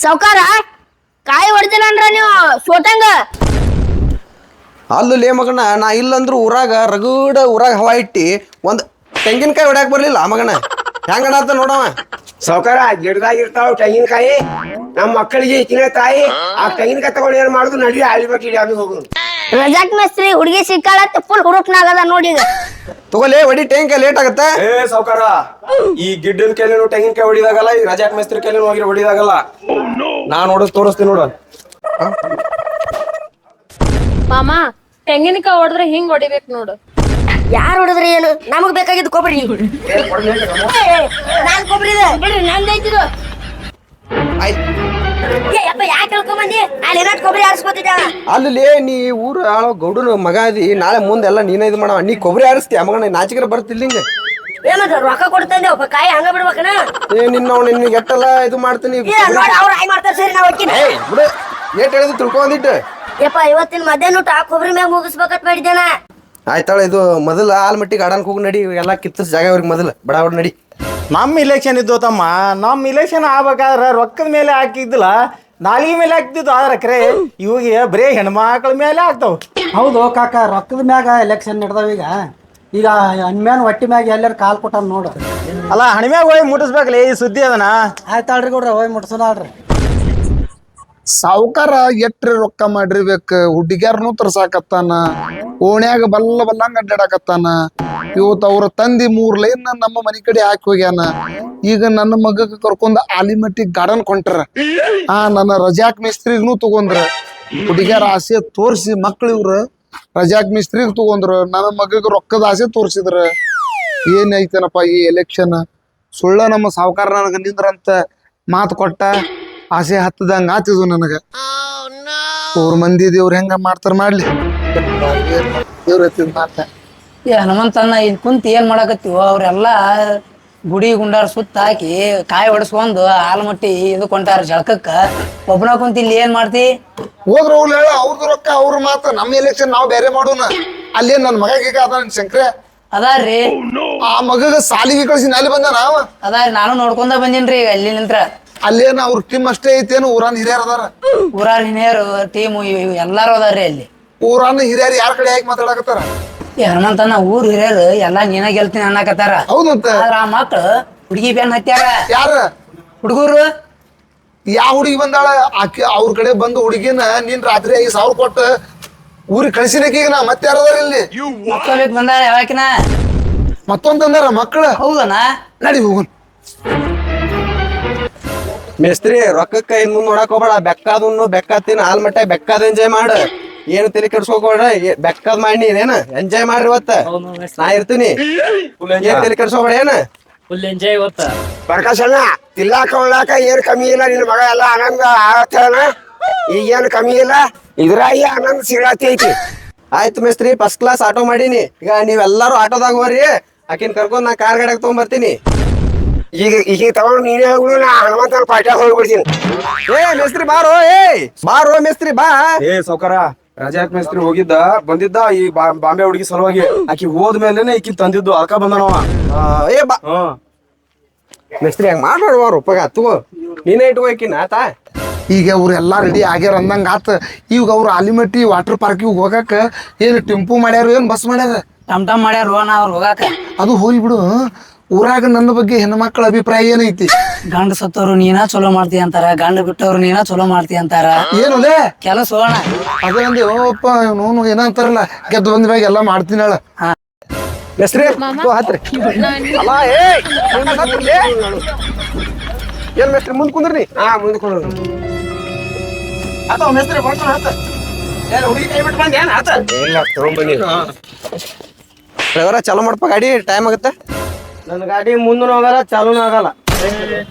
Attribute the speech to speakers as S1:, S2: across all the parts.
S1: ಸಾವ್ಕಾರ ಕಾಯಿ ಹೊಡ್ತಿಲ್ಲ ಅಂದ್ರ ನೀವು ಸೋತಂಗ.
S2: ಅಲ್ಲೇ ಮಗನ ನಾ ಇಲ್ಲಂದ್ರು ಊರಾಗ ರಗಡ ಊರಾಗ ಹವಾ ಇಟ್ಟಿ ಒಂದ್ ತೆಂಗಿನಕಾಯಿ ಹೊಡ್ಯಾಕ್ ಬರ್ಲಿಲ್ಲ ಮಗನ. ಹೆಂಗಣತ್ತ ನೋಡವ.
S3: ಸಾವ್ಕಾರ ಗಿಡದಾಗ ಇರ್ತಾವ ತೆಂಗಿನಕಾಯಿ. ನಮ್ಮ ಮಕ್ಕಳಿಗೆ ಇಕ್ಕಿನ ತಾಯಿ ಆ ತೆಂಗಿನಕಾಯಿ ತಗೊಂಡು ಏನ್ ಮಾಡುದು, ನಡಿ ಆಲಿಬೇಕು ಇಡಿ ಅದು ಹೋಗುದು.
S1: ರಜಾಕ್ ಮೇಸ್ತ್ರಿ ಹುಡುಗಿ ಸಿಕ್ಕಾಳತ್ತ ಫುಲ್ ಹುಡುಕ್ನಾಗದ ನೋಡಿ.
S2: ತಗೋಲೆ ಹೊಡಿ, ತೆಂಗಿನಕಾಯಿ ಲೇಟ್ ಆಗತ್ತ.
S3: ಸಾವ್ಕಾರ ಈ ಗಿಡ್ಡದ ಕೈಲೇನು ತೆಂಗಿನಕಾಯಿ ಹೊಡಿದಾಗಲ್ಲ, ಈ ರಜಾಕ್ ಮೇಸ್ತ್ರಿ ಕೈಲೇನು ಹೋಗಿ ಹೊಡಿದಾಗಲ್ಲ. ನಾನ್ ತೋರಿಸ್ತೀನಿ ನೋಡ.
S4: ಮಾಮ ತೆಂಗಿನಕಾಯಿ ಹೊಡೆದ್ರೆ ಹಿಂಗ್ ಹೊಡಿಬೇಕು ನೋಡು.
S1: ಯಾರು ಹೊಡೆದ್ರಿ ಏನು, ನಮಗ್ ಬೇಕಾಗಿದ್ದು ಕೊಬ್ಬರಿ. ನಾನ್ ಕೊಬ್ಬರಿ ಇದೆ ಬಿಡ್ರಿ, ನಂದೈತಿದು. ಯಾಕೆ ಹೇಳ್ಕೊಂಬಂದಿ? ಅಲ್ಲಿ ಏನಾದ್ರು ಕೊಬ್ಬರಿ ಆರಿಸ್ಕೊತಿದ್ದ.
S2: ಅಲ್ಲಿ ನೀ ಊರ ಆಳೋ ಗೌಡನ ಮಗ ಅದಿ, ನಾಳೆ ಮುಂದೆಲ್ಲ ನೀನ ಇದು ಮಾಡವ. ನೀ ಕೊಬ್ಬರಿ ಆರಿಸ್ತೀಯ ಮಗನ, ನಾಚಿಕರ ಬರ್ತಿಲ್ಲ ಹಿಂಗೆ.
S1: ಏನಂತ ರೊಕ್ಕ ಕೊಡ್ತಂದೆ ಒಬ್ಬ ಕಾಯಿ ಹಂಗ ಬಿಡ್ಬೇಕನ?
S2: ನಿನ್ಗೆ ಎಟ್ಟೆಲ್ಲ ಇದು ಮಾಡ್ತೀನಿ.
S1: ಅವ್ರು ಹಾಯ್ ಮಾಡ್ತಾರೆ ಸರಿ, ನಾವು ಹೋಗ್ತೀನಿ.
S2: ಬಿಡು, ಏಟ್ ಹೇಳಿದ್ರು ತಿಳ್ಕೊಂಡಿಟ್ಟು.
S1: ಯಪ್ಪ ಇವತ್ತಿನ ಮಧ್ಯಾಹ್ನ ಊಟ ಕೊಬ್ಬರಿ ಮ್ಯಾಗ ಮುಗಿಸ್ಬೇಕಂತ ಮಾಡಿದ್ದೇನ.
S2: ಆಯ್ತಾಳ, ಇದು ಮೊದಲ ಆಲ್ಮಟ್ಟಿಗೆ ಗಾರ್ಡನ್ಗೆ ಹೋಗಿ ನಡಿ. ಎಲ್ಲ ಕಿತ್ತಸ್ ಜಾಗ ಅವ್ರಿಗೆ ಮೊದಲು ಬಡ ನಡಿ.
S5: ನಮ್ಮ ಇಲೆಕ್ಷನ್ ಇದ್ದು ತಮ್ಮ, ನಮ್ಮ ಇಲೆಕ್ಷನ್ ಆಗ್ಬೇಕಾದ್ರೆ ರೊಕ್ಕದ ಮೇಲೆ ಹಾಕಿದ್ದಿಲ್ಲ, ನಾಲಿಗೆ ಮೇಲೆ ಹಾಕ್ತಿದ್ದು. ಆದ್ರೆ ಕರೆ ಇವಾಗ ಬರೇ ಹೆಣ್ಮಕ್ಳ ಮೇಲೆ ಆಗ್ತಾವ.
S6: ಹೌದು ಕಾಕ, ರೊಕ್ಕದ ಮ್ಯಾಗ ಎಲೆಕ್ಷನ್ ನಡೆದಾವ. ಈಗ ಹಣ್ಮ್ಯಾನ್ ಹೊಟ್ಟಿ ಮ್ಯಾಗ ಎಲ್ಲಾರು ಕಾಲ್ ಕೊಟ್ಟ ನೋಡು.
S5: ಅಲ್ಲ ಹಣಿಮ್ಯಾಗ ಹೋಗಿ ಮುಟ್ಟಿಸ್ಬೇಕಲ್ಲ ಈ ಸುದ್ದಿ ಅದನ್ನ.
S6: ಆಯ್ತಾಳ್ರಿ ಕೊಡ್ರಿ, ಹೋಗಿ ಮುಟ್ಸೋದಾಳ್ರಿ.
S7: ಸಾವುಕಾರ ಎಟ್ರಿ ರೊಕ್ಕ ಮಾಡಿರ್ಬೇಕು. ಹುಡುಗ್ಯಾರನು ತರ್ಸಾಕತ್ತಾನ, ಓಣ್ಯಾಗ ಬಲ್ಲಂಗ ಅಡ್ಡಾಡಕತ್ತಾನ. ಇವತ್ತು ಅವ್ರ ತಂದಿ 3 ಲೈನ್ ನಮ್ಮ ಮನಿ ಕಡೆ ಹಾಕಿ ಹೋಗ್ಯಾನ. ಈಗ ನನ್ನ ಮಗಕ್ಕೆ ಕರ್ಕೊಂಡ್ ಆಲಿಮಟ್ಟಿ ಗಾರ್ಡನ್ ಕೊಂಟ್ರ. ನನ್ನ ರಜಾಕ್ ಮಿಸ್ತ್ರಿಗೂ ತಗೊಂಡ್ರ. ಹುಡುಗ್ಯಾರ ಆಸೆ ತೋರ್ಸಿ ಮಕ್ಳು ಇವ್ರು ರಜಾಕ್ ಮಿಸ್ತ್ರಿಗ್ ತಗೊಂಡ್ರು. ನನ್ನ ಮಗಗೆ ರೊಕ್ಕದ ಆಸೆ ತೋರ್ಸಿದ್ರ. ಏನೈತೇನಪ್ಪ ಈ ಎಲೆಕ್ಷನ್? ಸುಳ್ಳ ನಮ್ಮ ಸಾವುಕಾರ ನನಗ ನಿಂದ್ರಂತ ಮಾತು ಕೊಟ್ಟ, ಆಸೆ ಹತ್ತದಂಗ ಆತಿದ್ವು ನನಗ. ಅವ್ರ ಮಂದಿ ದೇವ್ರ ಹೆಂಗ ಮಾಡ್ತಾರ ಮಾಡ್ಲಿ. ದೇವ್ರ ಹತ್ತಿದ್ ಮಾತ.
S8: ಹನುಮಂತಣ್ಣ ಇಲ್ಲಿ ಕುಂತ ಏನ್ ಮಾಡಕತ್ತೀವೋ, ಅವ್ರೆಲ್ಲಾ ಗುಡಿ ಗುಂಡಾರ ಸುತ್ತ ಹಾಕಿ ಕಾಯಿ ಹೊಡಸ್ಕೊಂಡು ಆಲ್ಮಟ್ಟಿ ಇದು ಕೊಂಟಾರ ಜಳಕಕ್ಕ. ಒಬ್ಬನ ಕುಂತ ಇಲ್ಲಿ ಏನ್ ಮಾಡ್ತಿ?
S7: ಹೋದ್ರ ಅವ್ರು ಹೇಳ, ಅವ್ರದ್ದು ರೊಕ್ಕ ಅವ್ರ ಮಾತ. ನಮ್ಮ ಎಲೆಕ್ಷನ್ ನಾವ್ ಬೇರೆ ಮಾಡೋಣ. ಅಲ್ಲೇ ನನ್ ಮಗ ಗೀಗ ಅದ ಶಂಕ್ರೆ
S8: ಅದಾರ್ರಿ.
S7: ಆ ಮಗಗ ಸಾಲಿಗೆ ಕಳ್ಸಿ ಅಲ್ಲಿ ಬಂದ ನಾವ
S8: ಅದಾರಿ, ನಾನು ನೋಡ್ಕೊಂಡ ಬಂದಿನ್ರಿ ಈಗ ಅಲ್ಲಿ ನಿಂತ್ರ.
S7: ಅಲ್ಲೇನ ಅವ್ರ ಟೀಮ್ ಅಷ್ಟೇ ಐತೇನು? ಊರಾನ್ ಹಿರಿಯರ್ ಅದಾರ?
S8: ಊರಾರ ಹಿರಿಯರು ಟೀಮು ಎಲ್ಲಾರು ಅದಾರ್ರಿ ಅಲ್ಲಿ.
S7: ಊರಾನ ಹಿರಿಯರ್ ಯಾರ ಕಡೆ ಯಾಕೆ ಮಾತಾಡಕತ್ತಾರ?
S8: ಹನುಮಂತಣ್ಣ ಊರ್ ಹಿರಿಯರು ಎಲ್ಲಾ ನೀನ ಗೆಲ್ತೀನಿ ಅನ್ನಕತ್ತಾರ.
S7: ಹೌದಂತ.
S8: ಆದ್ರ ಆ ಮಕ್ಳು ಹುಡುಗಿ ಬೆನ್ ಹತ್ಯಾರ.
S7: ಯಾರ
S8: ಹುಡುಗರು?
S7: ಯಾವ ಹುಡುಗಿ ಬಂದಾಳ? ಆಕಿ ಅವ್ರ ಕಡೆ ಬಂದು ಹುಡುಗಿನ ನೀನ್ ರಾತ್ರಿ 5,000 ಕೊಟ್ಟು ಊರಿಗೆ ಕಳ್ಸಿನಕೀಗ. ನಾ ಮತ್ತೆ ಯಾರದಾರ ಇಲ್ಲಿ?
S8: ಮಕ್ಕಳ ಬೇಕು ಬಂದಾಳ ಯಾವಾಕಿನ.
S7: ಮತ್ತೊಂದಂದಾರ ಮಕ್ಕಳು?
S8: ಹೌದಣ್ಣ.
S7: ನಡಿ ಹೋಗುನ್.
S2: ಮೇಸ್ತ್ರಿ ರೊಕ್ಕಕ್ಕ ಇನ್ ಮುಂದ್ ನೋಡಕ್ ಹೋಗ್ಬೇಡ. ಬೆಕ್ಕಾದನ್ನು ಬೆಕ್ಕಾತಿನ ಆಲ್ಮಟ್ಟ ಬೆಕ್ಕಾದ ಎಂಜಾಯ್ ಮಾಡ. ಏನು ತಲೆ ಕೆಡ್ಸ್ಕೋಬೇಡ. ಬೆಕ್ಕಾದ್ ಮಾಡಿ ಏನ ಎಂಜಾಯ್ ಮಾಡ್ರಿ ಇವತ್ತ. ನಾ ಇರ್ತೀನಿ, ಏನ್ ತಲೆ ಕೆಡ್ಸ್ಕೋಬೇಡ. ಏನ
S9: ಫುಲ್ ಎಂಜಾಯ್ ಇವತ್ತ.
S3: ಪ್ರಕಾಶಣ್ಣ ತಿಲ್ಲಾಕ ಉಳ್ಳಾಕ ಏನ್ ಕಮ್ಮಿ ಇಲ್ಲ. ನಿನ್ ಮಗ ಎಲ್ಲ ಆನಂದ ಆಗತ್ತೇನ? ಈಗೇನು ಕಮ್ಮಿ ಇಲ್ಲ. ಇದ್ರಾಗಿ ಆನಂದ ಸಿಗತಿ ಐತಿ.
S2: ಆಯ್ತು ಮೇಸ್ತ್ರಿ, ಫಸ್ಟ್ ಕ್ಲಾಸ್ ಆಟೋ ಮಾಡೀನಿ. ಈಗ ನೀವೆಲ್ಲಾರು ಆಟೋದಾಗ ಹೋಗ್ರಿ. ಆಕಿನ್ ಕರ್ಕೊಂಡ್ ನಾ ಕಾರ್ ಗಾಡಿಯಾಗ ತಗೊಂಡ್ಬರ್ತೀನಿ.
S3: ಈಗ ತಗೊಂಡು ನೀನೇ ಹೋಗುದು, ನಾ ಹನುಮಂತನ ಪಾಟ್ಯಾಗ ಹೋಗ್ಬಿಡ್ತೀನಿ.
S2: ಮೇಸ್ತ್ರಿ ಬಾರೋ, ಬಾರೋ ಮೇಸ್ತ್ರಿ ಬಾ.
S3: ಸಾವ್ಕಾರ ರಜಾಕ್ ಮೇಸ್ತ್ರಿ ಬಂದಿದ್ದ ಈ ಬಾಂಬೆ ಹುಡುಗಿ ಸಲುವಾಗಿ. ಆಕಿ ಹೋದ್ಮೇಲೆ ಈಕಿನ್ ತಂದಿದ್ದು, ಅದಕ್ಕ ಬಂದನವ.
S2: ಬಾ ಮೇಸ್ತ್ರಿ ಹಂಗ ಮಾಡ್ಬೇಡ. ಉಪಗ ತಗೋ, ನೀನೇ ಇಟ್ಕೋಕಿನ ಆತ.
S7: ಈಗ ಅವ್ರೆಲ್ಲಾ ರೆಡಿ ಆಗ್ಯಾರ ಅಂದಂಗ ಆತ. ಈಗ ಅವ್ರು ಆಲಿಮಟ್ಟಿ ವಾಟರ್ ಪಾರ್ಕಿಗೆ ಹೋಗಾಕ ಏನ್ ಟೆಂಪು ಮಾಡ್ಯಾರ, ಏನ್ ಬಸ್ ಮಾಡ್ಯಾರ?
S8: ಟಮ್ ಮಾಡ್ಯಾರ ಅವ್ರು ಹೋಗಾಕ.
S7: ಅದು ಹೋಗಿ ಬಿಡು. ಊರಾಗ ನನ್ನ ಬಗ್ಗೆ ಹೆಣ್ಮಕ್ಳ ಅಭಿಪ್ರಾಯ ಏನೈತಿ?
S8: ಗಂಡ ಸತ್ತವ್ರು ನೀನ ಚಲೋ ಮಾಡ್ತಿ ಅಂತಾರ, ಗಂಡ ಬಿಟ್ಟವ್ರು ನೀನ ಚಲೋ ಮಾಡ್ತಿ ಅಂತಾರ.
S7: ಏನು
S8: ಕೆಲಸ ಹೋಣ
S7: ಅದಂದಿ. ಓಪ್ಪ ನೋನು ಏನಂತಾರಲ್ಲ, ಗೆದ್ದು ಬಂದ ಮ್ಯಾಗ ಎಲ್ಲಾ ಮಾಡ್ತೀನಿ ಹೇಳ.
S2: ಮೇಸ್ತ್ರಿ ಹತ್ರಿ. ಅಲ್ಲ ಏನ್ ಮೇಸ್ತ್ರಿ ಮುಂದ್ ಕುಂದ್ರಿ.
S3: ಮುಂದೆ ಕೊಡೋದು.
S2: ಮೇಸ್ತ್ರಿ ಹುಡುಗಿ ಕೈ ಬಿಟ್ಟು ಬಂದ ಏನ್ ಆತ?
S3: ಇಲ್ಲ ತಗೊಂಡ್ಬನ್ನಿ.
S2: ಡ್ರೈವರ ಚಾಲೂ ಮಾಡಪ್ಪ ಗಾಡಿ, ಟೈಮ್ ಆಗುತ್ತೆ.
S5: ನನ್ನ ಗಾಡಿ ಮುಂದೂ ಆಗಲ್ಲ, ಚಾಲೂನು ಆಗಲ್ಲ.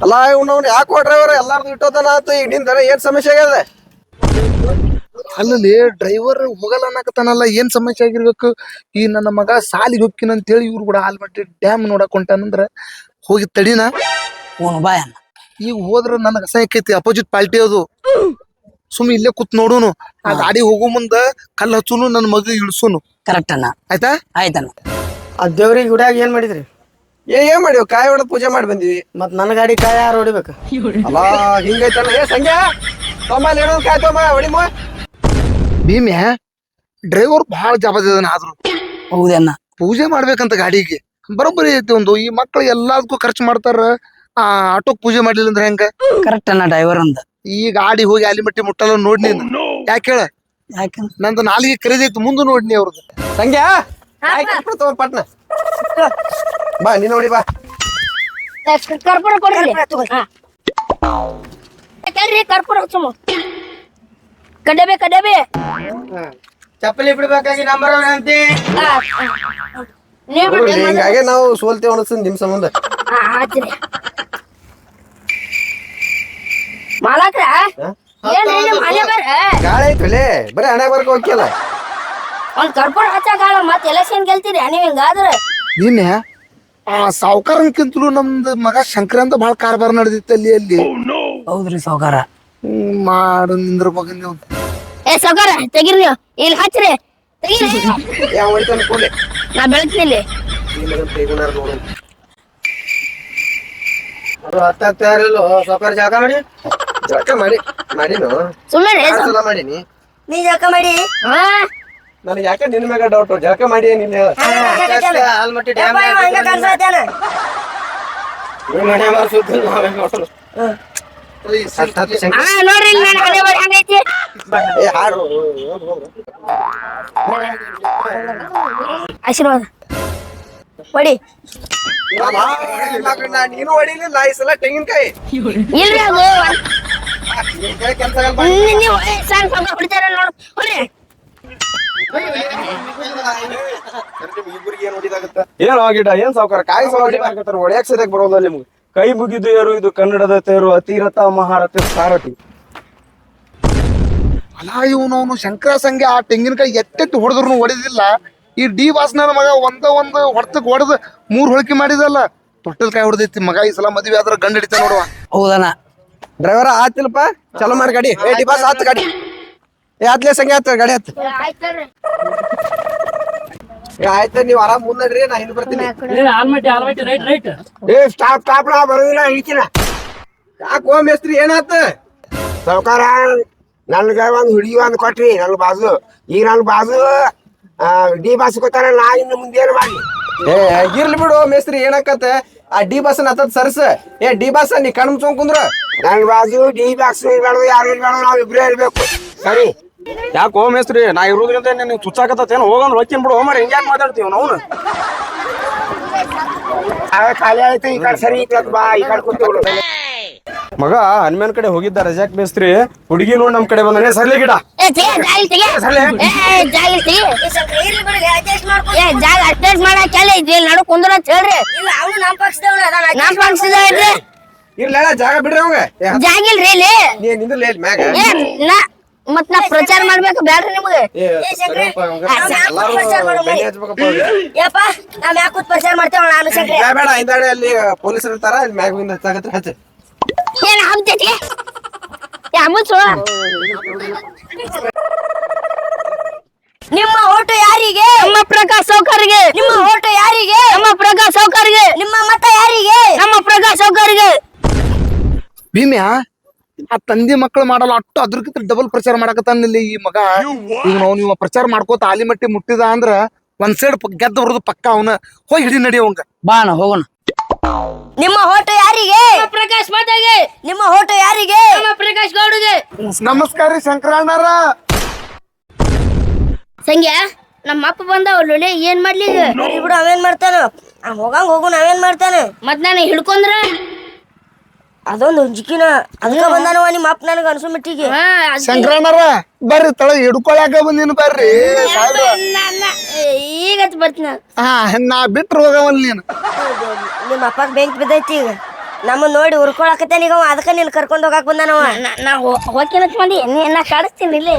S2: ಅಲ್ಲ ಇವ್ನವ್ನು ಯಾಕೋ ಡ್ರೈವರ್ ಎಲ್ಲಾರ್ದು ಇಟ್ಟೋದನ ಆತ. ಈಗ ನಿಂದ ಏನ್ ಸಮಸ್ಯೆ ಆಗ್ಯದ?
S7: ಅಲ್ಲಲ್ಲಿ ಡ್ರೈವರ್ ಹೋಗಲ್ಲ ಅನ್ನಕತ್ತಾನಲ್ಲ, ಏನ್ ಸಮಸ್ಯೆ ಆಗಿರ್ಬೇಕು? ಈ ನನ್ನ ಮಗ ಸಾಲಿಗೆ ಹೋಗ್ಕಿನ ಅಂತೇಳಿ ಇವ್ರು ಕೂಡ ಆಲ್ಮಟ್ಟಿ ಡ್ಯಾಮ್ ನೋಡಕ್ ಹೊಂಟಾನಂದ್ರ ಹೋಗಿ ತಡಿನ.
S8: ಬಾಯಣ್ಣ
S7: ಈಗ ಹೋದ್ರ ನನಗೆ ಅಸಹ್ಯಕೈತಿ. ಅಪೋಸಿಟ್ ಪಾರ್ಟಿ ಅದು. ಸುಮ್ ಇಲ್ಲೇ ಕೂತ್ ನೋಡುನು. ಆ ಗಾಡಿ ಹೋಗೋ ಮುಂದ ಕಲ್ಲು ಹಚ್ಚುನು, ನನ್ನ ಮಗ ಇಳಿಸುನು.
S8: ಕರೆಕ್ಟ್ ಅಣ್ಣ.
S7: ಆಯ್ತಾ?
S8: ಆಯ್ತಣ್ಣ.
S6: ಆ ದೇವ್ರಿಗೆ ಗುಡಿಯಾಗ ಏನ್ ಮಾಡಿದ್ರಿ?
S2: ಏನ್ ಮಾಡಿವ್ ಕಾಯಿ ಹೊಡೆದ್ ಪೂಜೆ ಮಾಡಿ ಬಂದಿವಿ.
S6: ಮತ್ ನನ್ನ ಗಾಡಿ ಕಾಯಿ ಯಾರು ಹೊಡಿಬೇಕು?
S2: ಅಲ್ಲ ಹಿಂಗೈತಲ್ಲ. ಏ ಸಂಗ್ಯಾ ತೊಂಬ ಏನೋ ಕಾಯಿ ತೊಂಬ ಹೊಡಿಮ.
S7: ಭೀಮ್ಯಾ ಡ್ರೈವರ್ ಬಹಳ ಜವಾಬ್ದಾರಿ ಆದ್ರು
S8: ಹೌದಣ್ಣ.
S7: ಪೂಜೆ ಮಾಡ್ಬೇಕಂತ ಗಾಡಿಗೆ ಬರೋಬ್ಬರಿ ಐತಿ. ಒಂದು ಈ ಮಕ್ಳು ಎಲ್ಲದಕ್ಕೂ ಖರ್ಚು ಮಾಡ್ತಾರ, ಆಟೋಕ್ ಪೂಜೆ ಮಾಡ್ಲಿಲ್ಲ ಅಂದ್ರೆ ಹೆಂಗ?
S8: ಕರೆಕ್ಟ್ ಅಣ್ಣ ಡ್ರೈವರ್ ಅಂದ.
S7: ಈ ಗಾಡಿ ಹೋಗಿ ಆಲಿಮಟ್ಟಿ ಮುಟ್ಟಲ್ಲ ನೋಡ್ ನೀನು. ಯಾಕೆ ಹೇಳ?
S8: ಯಾಕಂದ್ರ
S7: ನಂದು ನಾಲಿಗೆ ಕರೀದೈತಿ, ಮುಂದೆ ನೋಡ್ನಿ ಅವ್ರದ್ದು.
S2: ಸಂಗ್ಯಾ ಕಾಯಿ ಕೊಡ್ತಾವ ಪಟ್ನ. ಬಾ ನೀನ್ ನೋಡಿ ಬಾ.
S1: ಕರ್ಪೂರ ಕೊಡ್ರಿ. ಕರ್ಪೂರ ಹಚ್ಚು. ಕಡಬೆ
S6: ಚಪ್ಪಲಿ ಬಿಡ್ಬೇಕಾಗಿ ನಂಬರ್ ಅಂತಿ.
S2: ಹಿಂಗಾಗಿ ನಾವು ಸೋಲ್ತೇವ ಅನ್ಸ ನಿಮ್ ಸಂಬಂಧ.
S1: ಮಾಲಕ್ರ ಏನ್ ಮನೆ ಬರ
S2: ಗಾಳಿ ಐತಲೇ, ಬರೀ ಹಣೆ ಬರ್ಕ ಹೋಗ್ಯಲ್ಲ.
S1: ಒಂದ್ ಕರ್ಪೂರ ಹಚ್ಚಾಗಲ್ಲ ಮತ್ ಎಲೆಕ್ಷನ್ ಗೆಲ್ತೀರಿ ನೀವ್ ಹಿಂಗಾದ್ರ.
S7: ನಿನ್ನೆ ಆ ಸಾವುಕಾರನ್ಕಿಂತಲೂ ನಮ್ದು ಮಗ ಶಂಕರ ಅಂತ ಬಹಳ ಕಾರ್ಬಾರ ನಡೆದಿತ್ತು ಅಲ್ಲಿ.
S8: ಹೌದ್ರಿ ಸಾವ್ಕಾರ.
S7: ಮಾಡು ನಿಂದ್ರ ಮಗನ್ ನೀವು.
S1: ಏ ಸೌಕರ ತೆಗಿರಿ ನೀವು ಇಲ್ಲಿ ಹಚ್ಚ್ರಿ. ತೆಗಿರಿ.
S2: ಯಾವ ಹೊಡಿತಾನ ಕೂಡ್ಲೆ
S1: ನಾ ಬೆಳಗ್ತೀನಿ.
S6: ಹತ್ತಾರಿಲ್ಲ ಸಾವ್ಕಾರ ಜಾಗ ಮಾಡಿ
S2: ಜಳಕ ಮಾಡಿನು
S1: ಸುಮ್ಮನೆ
S2: ಸಲ ಮಾಡೀನಿ.
S6: ನೀ ಜಾಗ ಮಾಡಿ.
S1: ಹಾ
S2: ನನಗೆ ಯಾಕೆ ನಿನ್ನ ಮ್ಯಾಗ ಡೌಟ್. ಜಳಕ ಮಾಡಿ ನಿನ್ನ
S6: ಆಲ್ಮಟ್ಟಿ ಡ್ಯಾಮ್
S1: ನೋಡ್ರಿ ಇಲ್ಲಿ ನನ್ನ ಹಣೆ ಬರ ಹಂಗೈತಿ. ಆಶೀರ್ವಾದ ಹೊಡಿ.
S2: ನೀನು ಹೊಡಿಲಿಲ್ಲ ಈ ಸಲ ತೆಂಗಿನಕಾಯಿ.
S1: ಇಲ್ರಿ ಅದು
S2: ಕೆಲಸ
S1: ನೀವು ಸಣ್ಣ ಸ್ವಲ್ಪ ಹೊಡಿತಾರ ನೋಡು. ಹೊಡ್ರಿ.
S2: ಏನ್ ಆಗಿಡ ಏನ್ ಸಾವುಕಾರ ಕಾಯಿ ಹೊಡಿಬೇಕಾಗತ್ತಾರ ಹೊಡ್ಯಾಕ್ ಸರಿಯಾಗಿ ಬರೋದಲ್ಲ ನಿಮ್ಗೆ. ಕೈ ಮುಗಿದು ಏರು ಇದು ಕನ್ನಡದ ತೇರು ಅತಿರಥ ಮಹಾರಥಿ ಸಾರಥಿ.
S7: ಅಲ್ಲ ಇವನು ಶಂಕರ ಸಂಘ ಆ ತೆಂಗಿನಕಾಯಿ ಎತ್ತೆತ್ತು ಹೊಡೆದ್ರು ಹೊಡೆದಿಲ್ಲ. ಈ ಡಿ ವಾಸನ ಮಗ ಒಂದು ಹೊಡ್ತಕ್ ಹೊಡೆದ್ 3 ಹೊಳಿಕೆ ಮಾಡಿದಲ್ಲ. ತೊಟ್ಟಲ್ ಕಾಯಿ ಹೊಡೆದೈತಿ ಮಗ. ಈ ಸಲ ಮದ್ವೆ ಆದ್ರ ಗಂಡ ಹಿಡಿತ ನೋಡುವ.
S8: ಹೌದಣ್ಣ.
S2: ಡ್ರೈವರ ಆತಿಲ್ಪ ಚಲೋ ಮಾಡಿ ಗಾಡಿ. ಏ ಡಿ ಬಾಸ್ ಆತ್ ಗಾಡಿ. ಏ ಆತ್ಲೇ ಸಂಖ್ಯೆ ಆತ ಗಾಡಿ ಆತ್. ಆಯ್ತ ನೀವ್ ಆರಾಮ್ ಮುಂದ್ರಿ, ನಾ ಹಿಂದ್ ಬರ್ತೀನಿ.
S3: ಏ ಸ್ಟಾಪ್ ನಾ ಬರೋದಿಲ್ಲ, ಇಳಿತಿನ.
S2: ಯಾಕೋ ಮೇಸ್ತ್ರಿ ಏನಾತ?
S3: ಸಾವ್ಕಾರ ನನ್ಗ ಒಂದ್ ಹುಡುಗಿ ಒಂದ್ ಕೊಟ್ರಿ ನನ್ ಬಾಜು. ಈಗ ನನ್ ಬಾಜು ಡಿ ಬಾಸ್ ಕೊಟ್ಟಾರ, ನಾ ಇನ್ನು ಮುಂದೆ ಏನ್ ಮಾಡಿ?
S2: ಏ ಇರ್ಲಿ ಬಿಡು ಮೇಸ್ತ್ರಿ ಏನಾಕತ್ತ. ಆ ಡಿ ಬಾಸ್ ಹತ್ತದ ಸರ್ಸ. ಏ ಡಿ ಬಾಸ್ ನೀ ಕಣ್ ಮುಚ್ಕೊಂಡ್ ಕುಂದ್ರ.
S3: ನನ್ ಬಾಜು ಡಿ ಬಾಕ್ಸ್ ಇರ್ಬಾರ್ದು, ಯಾರು ಇರ್ಬಾರ್ದು, ನಾವ್ ಇಬ್ರೇ ಇರ್ಬೇಕು. ಸರಿ
S2: ಯಾಕೋ ಮೇಸ್ತ್ರಿ ನಾ ಇರೋದ್ರಿಂದ ನೀನ್ ತುಚ್ಚಾಕತ್ತೇನು? ಹೋಗಂದ್ ಹೋಗ್ತೀನಿ ಬಿಡು. ಹೋಮರ್ ಹಿಂಗ್ಯಾಕ್ ಮಾತಾಡ್ತೀವಿ ನಾವು?
S3: ಖಾಲಿ ಆಯ್ತು. ಈ ಕಡೆ ಸರಿ, ಈ ಕಡೆ ಬಾ, ಈ ಕಡೆ ಕೂತ್ಬಿಡು.
S2: ಮಗ ಹನುಮಾನ್ ಕಡೆ ಹೋಗಿದ್ದ ರಜಾಕ್ ಮೇಸ್ತ್ರಿ. ಹುಡುಗಿ ನೋಡ್ ನಮ್ ಕಡೆ ಬಂದ್ರೆ ಸರ್ಲಿ ಗಿಡ.
S1: ಏ ಜಾಗ ಅಡ್ಜಸ್ಟ್ ಮಾಡಕ್ ಐತಿ. ನಡು ಕುಂದ್ರ ಅಂತ ಹೇಳ್ರಿ. ನಮ್ಮ ಪಕ್ಷದವ್ರಿ
S2: ಇರ್ಲ ಜಾಗ ಬಿಡ್ರಿ ಅವಂಗ.
S1: ಜಾಗ ಇಲ್ರಿ ಇಲ್ಲಿ.
S2: ನೀ ನಿಂದ್ರಲೇ ಇಲ್ಲಿ ಮ್ಯಾಗ.
S1: ಮತ್ ನಾ ಪ್ರಚಾರ ಮಾಡ್ಬೇಕು ಬ್ಯಾಡ್ರಿ ನಿಮ್ಗೆ.
S2: ಬೇಡ ಹಿಂದಾಡೆ ಅಲ್ಲಿ ಪೊಲೀಸರು ಇರ್ತಾರ, ಅಲ್ಲಿ ಮ್ಯಾಗ ಹೋಗಿಂದ ಹಚ್ಚಾಕತ್ರ ಹಚ್ಚ.
S1: ಏನ್ ಹಮ್ತೈತಿ ನಿಮ್ಮ ಓಟು ಯಾರಿಗೆ? ನಮ್ಮ ಪ್ರಕಾಶ್ ಸೌಕರ್ಗೆ. ನಿಮ್ಮ ಓಟು ಯಾರಿಗೆ? ನಮ್ಮ ಪ್ರಕಾಶ್ ಸೌಕರ್ಗೆ. ನಿಮ್ಮ ಮತ ಯಾರಿಗೆ? ನಮ್ಮ ಪ್ರಕಾಶ್ ಸೌಕರ್ಗೆ.
S7: ಭೀಮ್ಯಾ ಆ ತಂದೆ ಮಕ್ಕಳು ಮಾಡಲ್ಲ ಅಟ್ಟು ಅದ್ರಕ್ಕಿಂತ ಡಬಲ್ ಪ್ರಚಾರ ಮಾಡಕತ್ತಾನಿಲ್ಲ ಈ ಮಗ. ಈಗ ನೀವು ಪ್ರಚಾರ ಮಾಡ್ಕೋತ ಆಲಿಮಟ್ಟಿ ಮುಟ್ಟಿದ ಅಂದ್ರ ಒಂದ್ ಸೈಡ್ ಗೆದ್ದ ಬರೋದು ಪಕ್ಕ. ಅವನ ಹೋಗಿ ಹಿಡಿ ನಡಿ ಅವಂಗ.
S8: ಬಾ ಅಣ್ಣ ಹೋಗೋಣ.
S1: ನಿಮ್ಮ ಓಟು ಯಾರಿಗೆ? ಪ್ರಕಾಶ್ ಮಾತಾಗೆ. ನಿಮ್ಮ ಓಟು ಯಾರಿಗೆ? ನಮ್ಮ ಪ್ರಕಾಶ್ ಗೌಡ್ಗೆ.
S7: ನಮಸ್ಕಾರ ರೀ ಶಂಕರಣ್ಣರ.
S1: ಸಂಗ್ಯಾ ನಮ್ಮ ಅಪ್ಪ ಬಂದವಲ್ಲ, ಏನ್ ಮಾಡ್ಲಿ ಬಿಡು. ಅವೇನ್ ಮಾಡ್ತಾನ? ಹೋಗಂಗ್ ಹೋಗು, ನಾವೇನ್ ಮಾಡ್ತಾನ? ಮತ್ ನಾನು ಹಿಡ್ಕೊಂಡ್ರ ಅದೊಂದು ಹುಂಜಿಕಿನ ಅದಕ್ಕ ಬಂದಾನವ ನಿಮ್ಮ ಅಪ್ಪ ನನಗ ಅನ್ಸೋ ಮಟ್ಟಿಗೆ.
S7: ಶಂಕರಣ್ಣರ ಬರ್ರಿ ತಳ ಹಿಡ್ಕೊಳಕ ಬಂದಿನ ಬರ್ರಿ.
S1: ಈಗ ಬರ್ತೀನಿ.
S7: ನಾ ಬಿಟ್ರು ಹೋಗವಲ್ ನೀನು.
S1: ನಿಮ್ಮ ಅಪ್ಪಗ ಬೆಂಕಿ ಬಿದ್ದೈತಿ. ಈಗ ನಮ್ಮ ನೋಡಿ ಉರ್ಕೊಳಕತ್ತೇನ ಈಗ. ಅದಕ್ಕ ನೀನ್ ಕರ್ಕೊಂಡ್ ಹೋಗಾಕ್ ಬಂದಾನವ. ನಾ ಹೋಗ್ತೇನತ್ ಮಂದಿ ನಾ ಕಾಡಿಸ್ತೀನಿ ಇಲ್ಲಿ.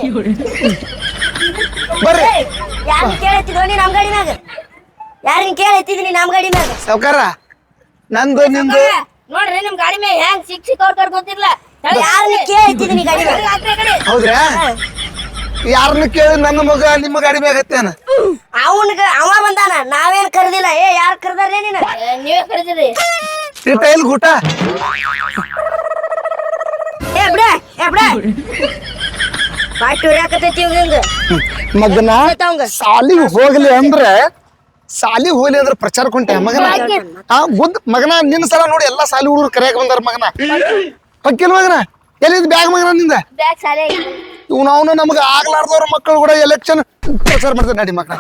S7: ಬರ್ರಿ.
S1: ಯಾರನ್ನ ಕೇಳತ್ತಿದ್ ನೀ ನಮ್ ಗಾಡಿ ಮ್ಯಾಗ? ಯಾರನ್ನ ಕೇಳತ್ತಿದ್ದೀನಿ ನಮ್ ಗಾಡಿ ಮ್ಯಾಗ?
S7: ಸಾವ್ಕಾರ ನಂದು ನಿಂದು
S1: ನೋಡ್ರಿ ನಿಮ್ ಗಾಡಿ ಮ್ಯಾಗ ಹೆಂಗ್ ಸಿಕ್ ಅವ್ರ ಕರ್ಕೊಂತಿರ್ಲ. ಯಾರನ್ನ ಕೇಳತ್ತಿದ್ದೀನಿ ಗಾಡಿ ಮ್ಯಾಗ?
S7: ಹೌದ್ರಾ? ಯಾರನ್ನ ಕೇಳಿ ನನ್ನ ಮಗ ನಿಮ್ಮ ಗಾಡಿ ಮ್ಯಾಗ ಹತ್ತೇನ
S1: ಅವ ಬಂದಾನ, ನಾವೇನ್ ಕರ್ದಿಲ್ಲ. ಯಾರ್ ಕರ್ದಾರ ನೀನ? ನೀವೇ ಕರ್ದಿರಿ.
S7: ಇಟ್ಟ ಇಲ್ಲಿ ಊಟ
S1: ಪಾಟಿ ಹೊಡ್ಯಾಕತೈತಿ ಇವ್ನಿಂದ.
S7: ಮಗನ ಸಾಲಿಗೆ ಹೋಗ್ಲಿ ಅಂದ್ರೆ ಪ್ರಚಾರ ಕೊಂಟೆ ಮಗನ ಬುದ್ಧ ಮಗನ ನಿನ್ನ ಸಲ ನೋಡಿ ಎಲ್ಲಾ ಸಾಲಿ ಹುಡುಗರು ಕರೆಯಕ್ ಬಂದಾರ ಮಗನ. ಹೊಕ್ಕಿಲ್ ಮಗನ ಎಲ್ಲಿದ್ ಬ್ಯಾಗ್ ಮಗನ ನಿಂದ
S1: ಬ್ಯಾಗ್ ಶಾಲೆ
S7: ಅವನು ನಮ್ಗ ಆಗ್ಲಾರ್ದವ್ರ ಮಕ್ಕಳು ಕೂಡ ಎಲೆಕ್ಷನ್ ಪ್ರಚಾರ ಮಾಡ್ತಾರೆ ನಡಿ ಮಕ್ಕಳ.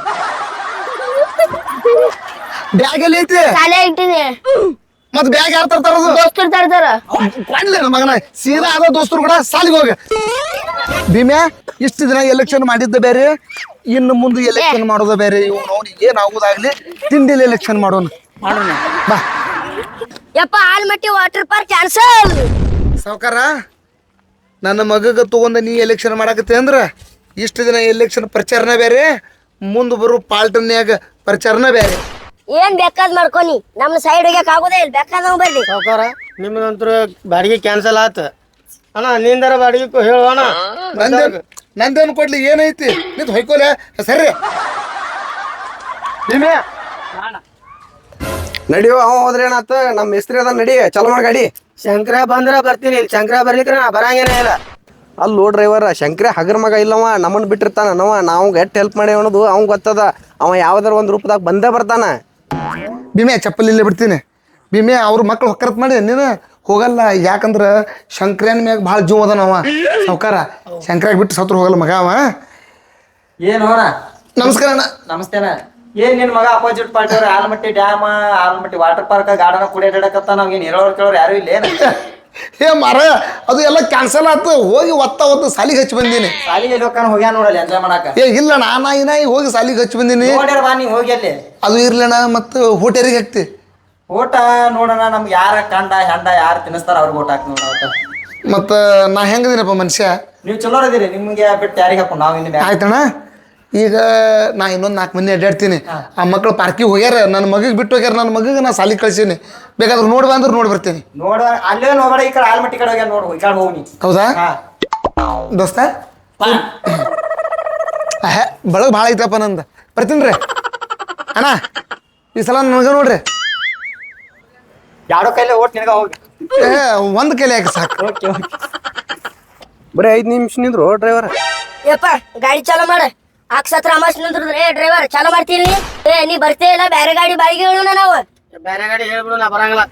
S7: ಬ್ಯಾಗ್ ಎಲ್ಲಿ ಐತಿ?
S1: ಶಾಲೆ ಇಟ್ಟಿನಿ.
S7: ಮತ್ ಬ್ಯಾಗ್ ಯಾರು ತರ್ತಾರದು?
S1: ದೋಸ್ತರು ತರ್ತಾರ.
S7: ಮಗನ ಸೀದಾ ಆದ ದೋಸ್ತರು ಕೂಡ ಸಾಲಿಗೆ ಹೋಗ. ಭೀಮ್ಯಾ ಇಷ್ಟು ದಿನ ಎಲೆಕ್ಷನ್ ಮಾಡಿದ್ದ ಬೇರೆ, ಇನ್ನು ಮುಂದೆ ಎಲೆಕ್ಷನ್ ಮಾಡೋದ ಬೇರೆ. ಇವ್ನು ಅವ್ನಿಗೆ ಏನಾಗುದಾಗ್ಲಿ ತಿಂಡಿಲಿ ಎಲೆಕ್ಷನ್ ಮಾಡೋಣ ಬಾ.
S1: ಯಪ್ಪ ಆಲ್ಮಟ್ಟಿ ವಾಟರ್ ಪಾರ್ಕ್ ಕ್ಯಾನ್ಸಲ್.
S7: ಸಾವ್ಕಾರ ನನ್ನ ಮಗಗ ತಗೊಂಡ ನೀ ಎಲೆಕ್ಷನ್ ಮಾಡಾಕತ್ತೆ ಅಂದ್ರ ಇಷ್ಟು ದಿನ ಎಲೆಕ್ಷನ್ ಪ್ರಚಾರನ ಬೇರೆ, ಮುಂದೆ ಬರೋ ಪಾಲ್ಟನ್ಯಾಗ ಪ್ರಚಾರನ ಬೇರೆ.
S1: ಏನ್ ಬೇಕಾದ್ ಮಾಡ್ಕೊನಿ, ನಮ್ ಸೈಡ್ ಹೋಗ್ಯಾಕ ಆಗುದೇ ಇಲ್ಲ. ಬೇಕಾದ್ ಬರ್ಲಿ.
S6: ಸಾವ್ಕಾರ ನಿಮ್ಗಂತೂ ಬಾಡಿಗೆ ಕ್ಯಾನ್ಸಲ್ ಆತ ಅಣ್ಣ. ನಿಂದರ ಬಾಡಿಗೆ ಹೇಳುವಣ.
S7: ನಂದೇನು ಕೊಡ್ಲಿ ಏನೈತಿ ನಿಂದು ಹೊಯ್ಕೋಲೆ ಸರಿ.
S2: ನಡಿಯೋ ಅವ ಹೋದ್ರೆ ಏನಾತ, ನಮ್ಮ ಮಿಸ್ತ್ರಿ ಅದ ನಡಿ ಚಲೋ ಮಾಡಿ ಗಾಡಿ.
S6: ಶಂಕರ ಬಂದ್ರ ಬರ್ತೀನಿ, ಶಂಕರ ಬರ್ಲಿಕ್ಕೆ ನಾ ಬರಂಗೇನೇ ಇಲ್ಲ.
S2: ಅಲ್ಲೋ ಡ್ರೈವರ್, ಶಂಕರ ಹಗರ್ ಮಗ ಇಲ್ಲವ, ನಮ್ಮನ್ನ ಬಿಟ್ಟಿರ್ತಾನ. ನಾವು ಎಷ್ಟ್ ಹೆಲ್ಪ್ ಮಾಡಿ ಅನ್ನೋದು ಅವ್ನ್ ಗೊತ್ತದ. ಅವ ಯಾವ್ದಾರ ಒಂದ್ ರೂಪದಾಗ ಬಂದೇ ಬರ್ತಾನ.
S7: ಭೀಮೆ ಚಪ್ಪಲಿ ಇಲ್ಲೇ ಬಿಡ್ತೀನಿ. ಭೀಮೆ ಅವ್ರ ಮಕ್ಳು ಹೊಕ್ಕರತ್ ಮಾಡಿ ನೀನು ಹೋಗಲ್ಲ. ಯಾಕಂದ್ರ ಶಂಕರನ್ ಮ್ಯಾಗ ಭಾಳ ಜೀವ ಅದ ನಾವ. ಸಾವ್ಕಾರ ಶಂಕರಾಗ ಬಿಟ್ಟು ಸತ್ರು ಹೋಗಲ್ಲ ಮಗ ಅವ.
S5: ಏನೋಣ
S7: ನಮಸ್ಕಾರ ಅಣ್ಣ.
S5: ನಮಸ್ತೆನ. ಏನ್ ನಿನ್ ಮಗ ಅಪೋಸಿಟ್ ಪಾರ್ಟಿ ಅವ್ರ Almatti dam, Almatti water park garden ಕುಡಿಯಾಡಕತ್ತ. ನಾವ್ ಏನ್ ಹೇಳೋರ್ ಕೇಳೋರು ಯಾರು ಇಲ್ಲ ಏನ?
S7: ಏ ಮಾರ ಅದು ಎಲ್ಲ ಕ್ಯಾನ್ಸಲ್ ಆತು. ಹೋಗಿ ಒತ್ತ ಸಾಲಿಗೆ ಹಚ್ಚಿ ಬಂದೀನಿ.
S5: ಸಾಲಿಗೆ ಲೋಕನ ಹೋಗ್ಯಾ ನೋಡಲ್ಲ ಎಂಜಾಯ್ ಮಾಡಾಕ.
S7: ಏ ಇಲ್ಲ ನಾಯಿ ಹೋಗಿ ಸಾಲಿಗೆ ಹಚ್ಚಿ ಬಂದೀನಿ.
S5: ನೋಡ್ಯಾರ ಬಾ ನೀ ಹೋಗಿ ಅಲ್ಲಿ.
S7: ಅದು ಇರ್ಲಣ್ಣ ಮತ್ತು ಹೋಟೆರಿಗೆ ಹಾಕ್ತಿ
S5: ಊಟ ನೋಡೋಣ. ನಮ್ಗೆ ಯಾರ ಕಂಡ ಹೆಂಡ ಯಾರು ತಿನ್ನಿಸ್ತಾರ ಅವ್ರಿಗೆ ಊಟ ಹಾಕಿ ನೋಡ.
S7: ಮತ್ತು ನಾ ಹೆಂಗದೀನಪ್ಪ ಮನುಷ್ಯ?
S5: ನೀವು ಚಲೋ ಅದೀರಿ, ನಿಮ್ಗೆ ಬಿಟ್ಟು ಯಾರಿಗೆ ಹಾಕೊಂಡು ನಾವು ಇಲ್ಲಿ
S7: ಆಯ್ತಣ್ಣ. ಈಗ ನಾ ಇನ್ನೊಂದು 4 ಮಂದಿ ಅಡ್ಡಾಡ್ತೀನಿ. ಆ ಮಕ್ಕಳು ಪಾರ್ಕಿಗೆ ಹೋಗ್ಯಾರ, ನನ್ನ ಮಗಿಗೆ ಬಿಟ್ಟು ಹೋಗ್ಯಾರ. ನನ್ನ ಮಗಿಗೆ ನಾ ಸಾಲಿಗೆ ಕಳ್ಸೀನಿ. ಬೇಕಾದ್ರೆ ನೋಡಿ ಬಂದ್ರೆ ನೋಡಿ ಬರ್ತೀನಿ.
S5: ನೋಡ ಅಲ್ಲೇ ನೋಡ, ಈ ಕಡೆ ಆಲ್ಮಟ್ಟಿ ಕಡೆ ಹೋಗ್ಯಾರ ನೋಡು, ಈ ಕಡೆ ಹೋಗಿ.
S7: ಹೌದಾ ದೋಸ್ತ? ಬೆಳಗ್ಗೆ ಭಾಳ ಐತಪ್ಪ ನಂದು. ಬರ್ತೀನಿ ರೀ ಅಣ್ಣ. ಈ ಸಲ ನನಗೆ ನೋಡ್ರಿ
S5: ಯಾರೋ ಕೈಲೇ ಓಟ್ ನಿನಗ ಹೋಗಿ.
S7: ಒಂದು ಕೈಲಿ ಯಾಕೆ ಸಾಕು.
S2: ಬರೀ 5 ನಿಮಿಷ ನಿಂದ್ರು ಡ್ರೈವರ್.
S1: ಯಪ್ಪ ಗಾಡಿ ಚಾಲೋ ಮಾಡ. ಅಕ್ಷತ್ರ ಅಮಾಸ್ ನಿಂದ್ರದ್ರೆ ಡ್ರೈವರ್ ಚಾಲೋ ಮಾಡ್ತೀನಿ. ನೀ ಬರ್ತೇ ಇಲ್ಲ, ಬೇರೆ ಗಾಡಿ ಬಾಡಿಗೆ ಹೇಳೋಣ ನಾವು.
S6: ಬೇರೆ ಗಾಡಿ ಹೇಳ್ಬಿಡು, ನಾ ಬರಂಗಿಲ್ಲ.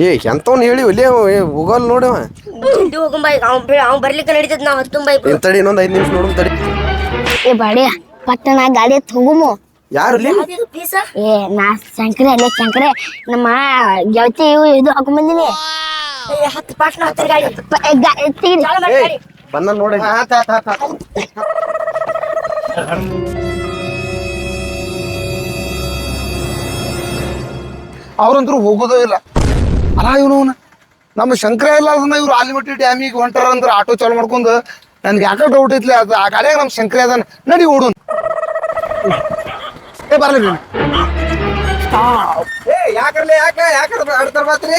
S2: ಏ ಎಂತವ್ನು ಹೇಳಿ ಒಲೆ ಹೋಗಲ್ ನೋಡವ.
S1: ಜಲ್ದಿ ಹೋಗುಂಬ. ಅವ್ನ್ ಬರ್ಲಿಕ್ಕೆ ನಡೀತದ, ನಾವ್ ಹತ್ತುಂಬ.
S2: ತಡಿ ಇನ್ನೊಂದು 5 ನಿಮಿಷ ನೋಡು ತಡಿ.
S9: ಏ ಬಾಡಿಯ ಪಟ್ಟಣ ಗಾಡಿ ಹೋಗುಮು.
S2: ಯಾರು
S9: ಏ ನಾ ಶಂಕರೆ ಅಲ್ಲೇ ಶಂಕರೆ ನಮ್ಮ ಗೆಳತಿ ಇದು ಹಾಕೊಂಡ್ ಬಂದಿನಿ.
S1: 10 ಪಾಟ್ನ ಹತ್ತಿರ ಗಾಡಿ ಚಾಲೋ ಮಾಡಿ ಗಾಡಿ.
S2: ಬಂದ ನೋಡಿ.
S7: ಅವ್ರಂತರೂ ಹೋಗೋದೇ ಇಲ್ಲ. ಅಲ್ಲ ಇವನು ನಮ್ಮ ಶಂಕರ ಇಲ್ಲ ಅದನ್ನ ಇವ್ರು ಆಲಿಮಟ್ಟಿ ಡ್ಯಾಮಿಗೆ ಹೊಂಟಾರ ಅಂದ್ರೆ ಆಟೋ ಚಾಲು ಮಾಡ್ಕೊಂಡು ನನ್ಗೆ ಯಾಕೆ ಡೌಟ್ ಐತ್ಲಿ. ಅದು ಆ ಗಾಡಿಯಾಗ ನಮ್ಮ ಶಂಕರ ಅದಾನ. ನಡಿ ಓಡು. ಏ ಬರ್ಲಿ ನೀನು.
S2: ಯಾಕಂದ್ರೆ ಆಡ್ತಾರ ಮಾತ್ರಿ.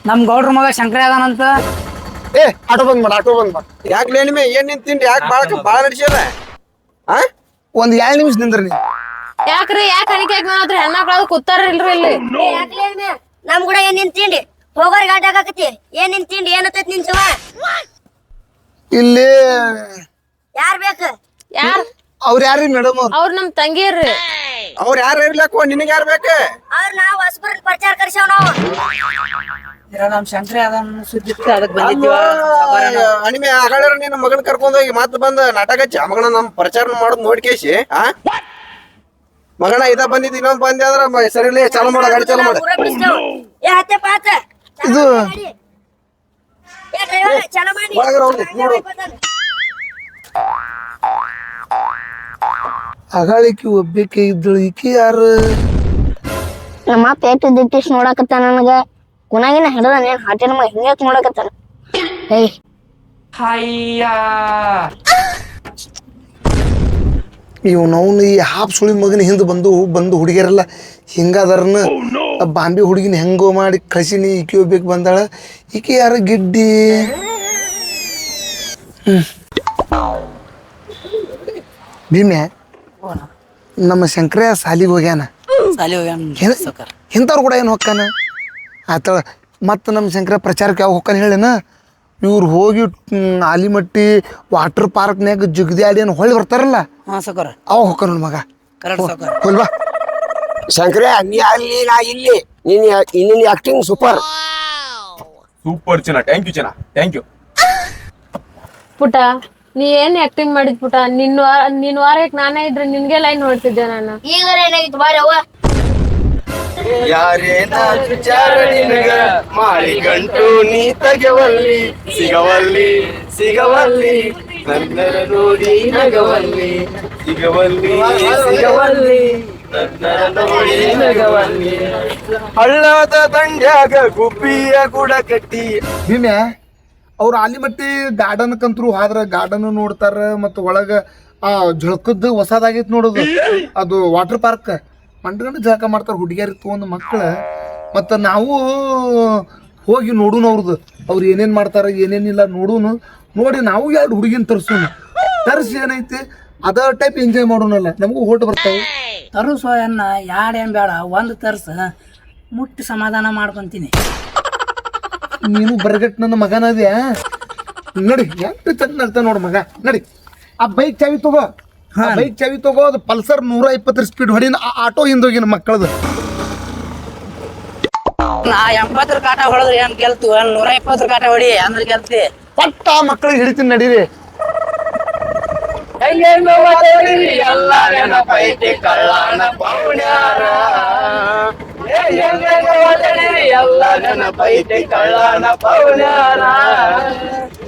S8: ನಮ್ ಗೌಡ್ರ ಮಗ ಶಂಕರ ಅದಾನಂತ.
S7: ಏ ಆಟೋ ಬಂದ್ ಮಾಡ, ಆಟೋ ಬಂದ್ ಮಾಡ.
S2: ಯಾಕೆ ನಿಮೆ ಏನ್ ನಿಂತಿಂಡಿ? ಯಾಕೆ ಬಾಳ ನಡಿಸ್ಯಾರ?
S7: ಒಂದ್ 2 ನಿಮಿಷ ನಿಂದ್ರಿ ನೀ.
S4: ಯಾಕ್ರಿ ಯಾಕೆ ಅಣಿಕೆ ಹತ್ರ ಹೆಣ್ಮಕ್ಳು ಕೂತಾರ ಇಲ್ರಿ ಇಲ್ಲಿ?
S1: ನಮ್ ಕೂಡ ಏನ್ ನಿಂತಿಂಡಿ? ಹೋಗೋರ್ ಗಾಡಿ ಹಾಕತಿ. ಏನ್ ನಿಂತಿಂಡಿ? ಏನತ್ತೈತಿ ನಿನ್ ಸುವ?
S7: ಇಲ್ಲಿ
S1: ಯಾರ್ ಬೇಕು?
S4: ಯಾರ್
S7: ಅವ್ರ ಯಾರ್ರಿ ಮೇಡಮ್?
S4: ಅವ್ರ ನಮ್ ತಂಗಿಯರ್ರಿ.
S2: ಅವ್ರ ಯಾರು ಇರ್ಲಕ್ಕ, ನಿನಗೆ ಯಾರು ಬೇಕ?
S1: ಅವ್ರ ನಾವು ಹೊಸಬರ ಪ್ರಚಾರ ಕರ್ಸೇವ್ ನಾವು.
S8: ನಮ್ ಶಂಕರ ಅದಾನ ಸುದ್ದಿ ಅದಕ್ಕೆ ಬಂದಿದ್ದೀವ.
S2: ಅಣಿಮೆ ಆಗಳ ನಿನ್ನ ಮಗನ್ ಕರ್ಕೊಂಡ್ ಹೋಗಿ ಮತ್ತೆ ಬಂದ ನಾಟಕ ಹಚ್ಚಿ ಮಗನ ನಮ್ ಪ್ರಚಾರ ಮಾಡೋದ್ ನೋಡ್ಕೇಸಿ ಮಗನ ಇದ ಬಂದಿದ್ ಇನ್ನೊಂದ್ ಬಂದೆ ಅಂದ್ರ ಸರಿಲೇ ಚಾಲು ಮಾಡ, ಗಾಡಿ ಚಾಲು ಮಾಡ.
S1: ಊರ ಬಿಡಿಸ್ತೇವ್. ಏ ಹತ್ತೆ ಪಾತ
S7: ಇದು
S1: ಏ ಡ್ರೈವರ್ ಚಾಲೋ ಮಾಡಿ.
S2: ಒಳಗರ ಹೋಗ್ಲಿ, ನೋಡು.
S7: ಅಗಾಳಿಕಿ ಒಬ್ಬೇಕೆ ಇದ್ದಳು. ಈಕಿ ಯಾರು?
S9: ನಮ್ಮ ಪೇಟು ದಿಟ್ಟಿಸ್ ನೋಡಕತ್ತ ನನಗ. ಕುನಾಗಿನ ಹಿಡದ ಏನ್ ಹಾಟಿನ ಮಗ ಹಿಂಗ್ಯಾಕ್ ನೋಡಕತ್ತಾನ. ಏಯ್
S7: ಇವ್ ನಾವು ಈ ಹಾಪ್ ಸುಳಿ ಮಗನ ಹಿಂದೆ ಬಂದು ಹುಡುಗಿಯರೆಲ್ಲ ಹಿಂಗಾದಾರನ ಆ ಬಾಂಬೆ ಹುಡುಗಿನ ಹೆಂಗೋ ಮಾಡಿ ಕಳ್ಸಿನಿ, ಈಕಿ ಹೋಗ್ಬೇಕು ಬಂದಾಳ. ಈಕಿ ಯಾರ ಗಿಡ್ಡಿ? ಭೀಮ್ಯಾ, ನಮ್ಮ ಶಂಕರ ಸಾಲಿಗೆ ಹೋಗ್ಯಾನ. ಇಂಥವ್ರು ಕೂಡ ಏನು ಹೊಕ್ಕಾನ ಆತಳ. ಮತ್ತು ನಮ್ಮ ಶಂಕರ ಪ್ರಚಾರಕ್ಕೆ ಯಾವ ಹೊಕ್ಕಾನ ಹೇಳೇನ? ಇವ್ರು ಹೋಗಿ ಆಲಿಮಟ್ಟಿ ವಾಟರ್ ಪಾರ್ಕ್ನ್ಯಾಗ ಜಿಗದಿ ಆಡಿ ಏನು ಹೊಳ್ಳಿ ಬರ್ತಾರಲ್ಲ, ಅವ ಹೊಕ್ಕ ನೋಡ್ ಮಗ. ಹೊಲ್ವಾ
S3: ಶಂಕರ, ನೀ ಅಲ್ಲಿ ನಾ ಇಲ್ಲಿ, ನಿನ್ನ ಆಕ್ಟಿಂಗ್ ಸೂಪರ್.
S2: ಸೂಪರ್ ಚಿನ್ನ, ಥ್ಯಾಂಕ್ ಯು ಚಿನ್ನ, ಥ್ಯಾಂಕ್ ಯು.
S4: ಪುಟ ನೀ ಏನ್ ಆಕ್ಟಿಂಗ್ ಮಾಡಿದ್ ಪುಟ? ನಿನ್ ವಾರಕ್ಕೆ ನಾನೇ ಇದ್ರೆ ನಿನ್ಗೆ ಲೈನ್ ಹೊಡ್ತಿದ್ದೆ ನಾನು.
S1: ಈಗ ಏನಾಗಿತ್ತು ಬಾರಿ ಅವ್ವ.
S2: ಯಾರೇನ ವಿಚಾರ ನಿನಗ ಮಾಡಿ ಗಂಟು ನೀ ತೆಗೆವಲ್ಲಿ, ಸಿಗವಲ್ಲಿ ಸಿಗವಲ್ಲಿ ನನ್ನರ ನೋಡಿ ನಗವಲ್ಲಿ, ಸಿಗವಲ್ಲಿ ಸಿಗವಲ್ಲಿ ನನ್ನರ ನೋಡಿ ನಗವಲ್ಲಿ. ಹಳ್ಳದ ದಂಡ್ಯಾಗ ಗುಬ್ಬಿಯ ಗುಡ ಕಟ್ಟಿ.
S7: ಭೀಮ್ಯಾ, ಅವ್ರು ಆಲಿಮಟ್ಟಿ ಗಾರ್ಡನ್ ಕಂತ್ರು ಹೋದ್ರ ಗಾರ್ಡನ್ ನೋಡ್ತಾರ. ಮತ್ತು ಒಳಗ ಆ ಜಳಕದ್ದು ಹೊಸದಾಗೈತಿ ನೋಡೋದು, ಅದು ವಾಟರ್ ಪಾರ್ಕ್. ಮಂಡ್ಗಂಡು ಜಳಕ ಮಾಡ್ತಾರೆ ಹುಡುಗಿಯರಿಗೆ ತೊಗೊಂಡು ಮಕ್ಕಳು. ಮತ್ತು ನಾವು ಹೋಗಿ ನೋಡೋಣ ಅವ್ರದ್ದು, ಅವ್ರು ಏನೇನು ಮಾಡ್ತಾರೆ ಏನೇನಿಲ್ಲ ನೋಡೋನು. ನೋಡಿ ನಾವು 2 ಹುಡುಗಿನ ತರ್ಸೋನು. ತರಿಸಿ ಏನೈತಿ ಅದ ಟೈಪ್ ಎಂಜಾಯ್ ಮಾಡೋಣಲ್ಲ, ನಮಗೂ ಓಟ್ ಬರ್ತಾವೆ.
S8: ತರುಸೋ ಅನ್ನ ಯಾಡೇನ್ ಬೇಡ, ಒಂದು ತರ್ಸ ಮುಟ್ಟಿ ಸಮಾಧಾನ ಮಾಡ್ಕೊಂತೀನಿ.
S7: ನೀನು ಬರಗಟ್ ನನ್ನ ಮಗನದ್ಯಾ ನೋಡಿ, ಎಷ್ಟು ಚಂದ ನಡ್ತ ನೋಡು ಮಗ. ನಡಿ ಆ ಬೈಕ್ ಚಾವಿ ತಗೋ, ಬೈಕ್ ಚಾವಿ ತಗೋ. ಅದು ಪಲ್ಸರ್ 120 ಸ್ಪೀಡ್ ಹೊಡಿನ ಆಟೋ ಹಿಂದೋಗಿನ ಮಕ್ಕಳದು.
S8: ನಾ 80 ಕಾಟ ಹೊಡೆದ್ರೆ ಏನ್ ಗೆಲ್ತು, 120 ಕಾಟ ಹೊಡಿ ಅಂದ್ರೆ ಗೆಲ್ತಿ.
S7: ಪಟ್ಟ ಮಕ್ಕಳಿಗೆ ಹಿಡಿತೀನಿ ನಡೀರಿ.
S2: ಎಲ್ಲ ನೆನಪೈತಿ ಕಳ್ಳನ ಪೌಣ್ಯಾರ, ಎಲ್ಲ ನೆನಪೈತಿ ಕಳ್ಳನ ಪೌಣ್ಯಾರ.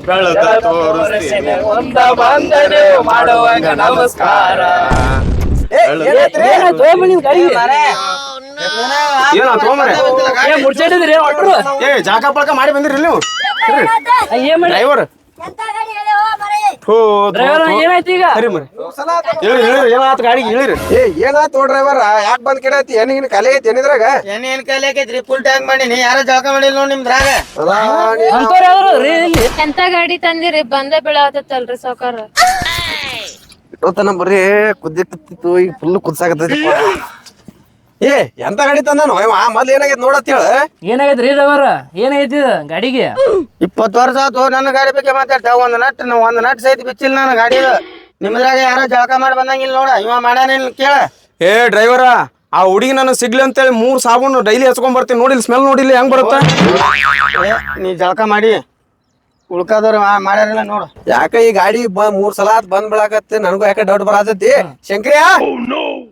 S2: ಬೆಳೆದ ತೋರಿಸ್ತೀನಿ ಒಂದ ಬಂದರೆ ಮಾಡುವಾಗ ನಮಸ್ಕಾರ. ಜಾಕ ಪಳಕ ಮಾಡಿ ಬಂದಿರಿ ನೀವು ಡ್ರೈವರ್?
S8: ಏನಾಯ್ತು ಈಗ?
S2: ಏನಾತ್ ಗಾಡಿಗೆ ಹೇಳಿರಿ? ಏನಾತ್ ಡ್ರೈವರ್, ಯಾಕೆ ಬಂದ್ ಕಿಡತಿ? ಏನಿಗಿನ ಕಲೆ ಐತಿ ಏನಿದ್ರಾಗ?
S6: ಏನ್ ಕಲೆ ಆಗೈತ್ರಿ? ಫುಲ್ ಟ್ಯಾಂಕ್ ಮಾಡೀನಿ, ಯಾರ ಜಳಕ ಮಾಡಿಲ್ಲ ನೋಡಿ ನಿಮ್ದ್ರಾಗ.
S4: ಎಂತ ಗಾಡಿ ತಂದಿರಿ? ಬಂದೇ ಬೀಳಾತಲ್ರಿ ಸಾವ್ಕಾರ.
S2: ಇಟ್ಟೋತನ ಬರೀ ಕುದ್ದಿತ್ತು, ಈಗ ಫುಲ್ ಕುದ್ಸಾಕತ್ತೈತಿ. ಏ ಎಂತ ಗಾಡಿ ತಂದಾನು ಮೊದ್ಲು ಏನಾಗೈತಿ ನೋಡತ್ ಹೇಳ.
S8: ಏನಾಗೈತ್ರಿ ಡ್ರೈವರ್? ಏನಾಗೈತಿ ಗಾಡಿಗೆ?
S6: 20 ವರ್ಷ ಆತು ನನ್ನ ಗಾಡಿ ಬಗ್ಗೆ ಮಾತಾಡ್ತಾವ. ಒಂದ್ ನಟ್ ಸಹಿತ ಬಿಚ್ಚಿಲ್ಲ ನನ್ನ ಗಾಡಿ. ನಿಮ್ದ್ರಾಗ ಯಾರ ಜಳಕ ಮಾಡಿ ಬಂದಂಗಿಲ್ಲ ನೋಡ, ಇವ ಮಾಡ್ಯಾನಿಲ್ಲ ಕೇಳ.
S2: ಏ ಡ್ರೈವರ, ಆ ಹುಡುಗಿ ನಾನು ಸಿಗ್ಲಿ ಅಂತೇಳಿ 3 ಸಾಬೂನು ಡೈಲಿ ಹಚ್ಕೊಂಡ್ ಬರ್ತೀನಿ. ನೋಡಿಲ್ಲ ಸ್ಮೆಲ್ ನೋಡಿಲ್ಲ ಹೆಂಗ್ ಬರುತ್ತೆ?
S6: ನೀ ಜಳಕ ಮಾಡಿ ಉಳ್ಕಾದವ್ರು ಮಾಡ್ಯಾರಿಲ್ಲ ನೋಡು.
S2: ಯಾಕ ಈ ಗಾಡಿ 3 ಸಲ ಬಂದ್ ಬಿಡಾಕತ್ತೆ, ನನಗೂ ಯಾಕೆ ಡೌಟ್ ಬರತೈತಿ. ಶಂಕ್ರಿಯ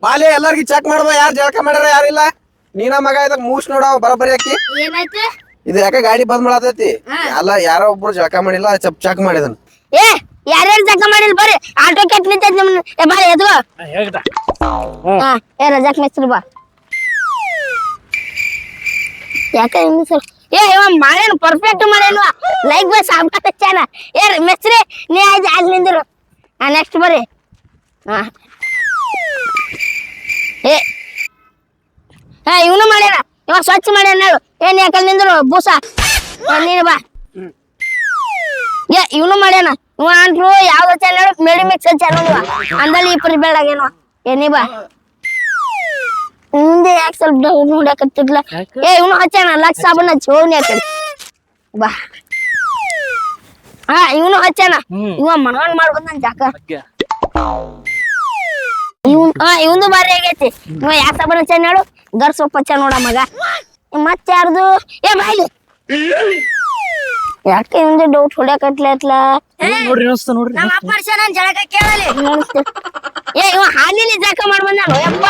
S2: ಬಾಲೆ ಎಲ್ಲಾರ್ಗಿ ಚೆಕ್ ಮಾಡ್ಬ, ಯಾರು ಜಳಕ ಮಾಡ್ಯಾರ ಯಾರಿಲ್ಲ. ನೀನ ಮಗ ಇದಾಗ ಮೂಸ್ ನೋಡ ಬರಬರಿ ಹಾಕಿ.
S1: ಏನಾಯ್ತು?
S2: ಇದು ಯಾಕೆ ಗಾಡಿ ಬಂದ್ ಮಾಡತೈತಿ? ಎಲ್ಲ ಯಾರೋ ಒಬ್ರು ಜಳಕ ಮಾಡಿಲ್ಲ, ಚೆಕ್ ಮಾಡಿದನ್.
S1: ಏ ಯಾರ್ಯಾರು ಜಳಕ ಮಾಡಿಲ್ಲ ಬರ್ರಿ, ಆಟೋ ಕೆಟ್ಟ ನಿಂತೈತಿ ನಿಮ್ಮನ್ನ. ಏ ಬಾರಿ ಎದ್ಗೋ. ಏ ರಜಾಕ್ ಮೆಸ್ರಿ ಬಾ. ಯಾಕ ಸರ್? ಏ ಇವ ಮಾಡೇನು ಪರ್ಫೆಕ್ಟ್ ಮಾಡೇನು, ಲೈಕ್ ಬೈ ಸಾಂಬಾರ್ ಹಚ್ಚಾನ. ಏ ಮೆಸ್ರಿ ನೀ ಆಯ್ತು ಆಗಿ ನಿಂದಿರು. ನೆಕ್ಸ್ಟ್ ಬರ್ರಿ. ಇವನು ಮಾಡ್ಯಾನ, ಇವ ಸ್ವಚ್ಛ ಮಾಡ್ಯಾನ. ಏನ್ ಯಾಕಲ್ ನಿಂದ್ರು ಬೂಸ. ನೀನು ಬಾ. ಇವನು ಮಾಡ್ಯಾನ, ಇವ ಅಂಟ್ರು ಯಾವ್ದು ಚಾನಲ್ ಮೇಡಿ ಮಿಕ್ಸ್ ಚಾನಲ್ ಅಂದಲ್ಲಿ 20 ಬೇಡ ಆಗ್ಯಾನ. ಏನಿ ಬಾ ಮುಂದೆ ಯಾಕೆ ಸ್ವಲ್ಪ ಡೌನ್ ನೋಡಕತ್ತಿರ್ಲ. ಏ ಇವನು ಹಚ್ಚಾನ ಲಕ್ಷ ಸಾಬೂನ್ ಹಚ್ಚಿ ಹೋಗ್ನಿ ಆ ಕಡೆ ಬಾ. ಇವನು ಹಚ್ಚಾನ, ಇವ ಮನವನ್ ಮಾಡ್ಬಂದ ಜಾಕ. ಇವಂದು ಬಾರಿ ಆಗೈತಿ. ಇವ ಯಾವ ಸಾಬೂನ್ ಹಚ್ಚಾನ ಹೇಳು? ಗರ್ ಸೊಪ್ಪು ಹಚ್ಚ ನೋಡ ಮಗ. ಮತ್ ಯಾರ್ದು? ಏ ಬಾಯ್ಲಿ ಯಾಕೆ ಇವಂದು ಡೌಟ್ ಹೊಡ್ಯಾಕತ್ಲತ್ಲ. ನಮ್ಮ ಅಪ್ಪ ಜಳಕ ಕೇಳಲಿ. ಏ ಇವ ಹಾಲಿಲಿ ಜಾಕ ಮಾಡ್ಬಂದಾನು. ಯಪ್ಪ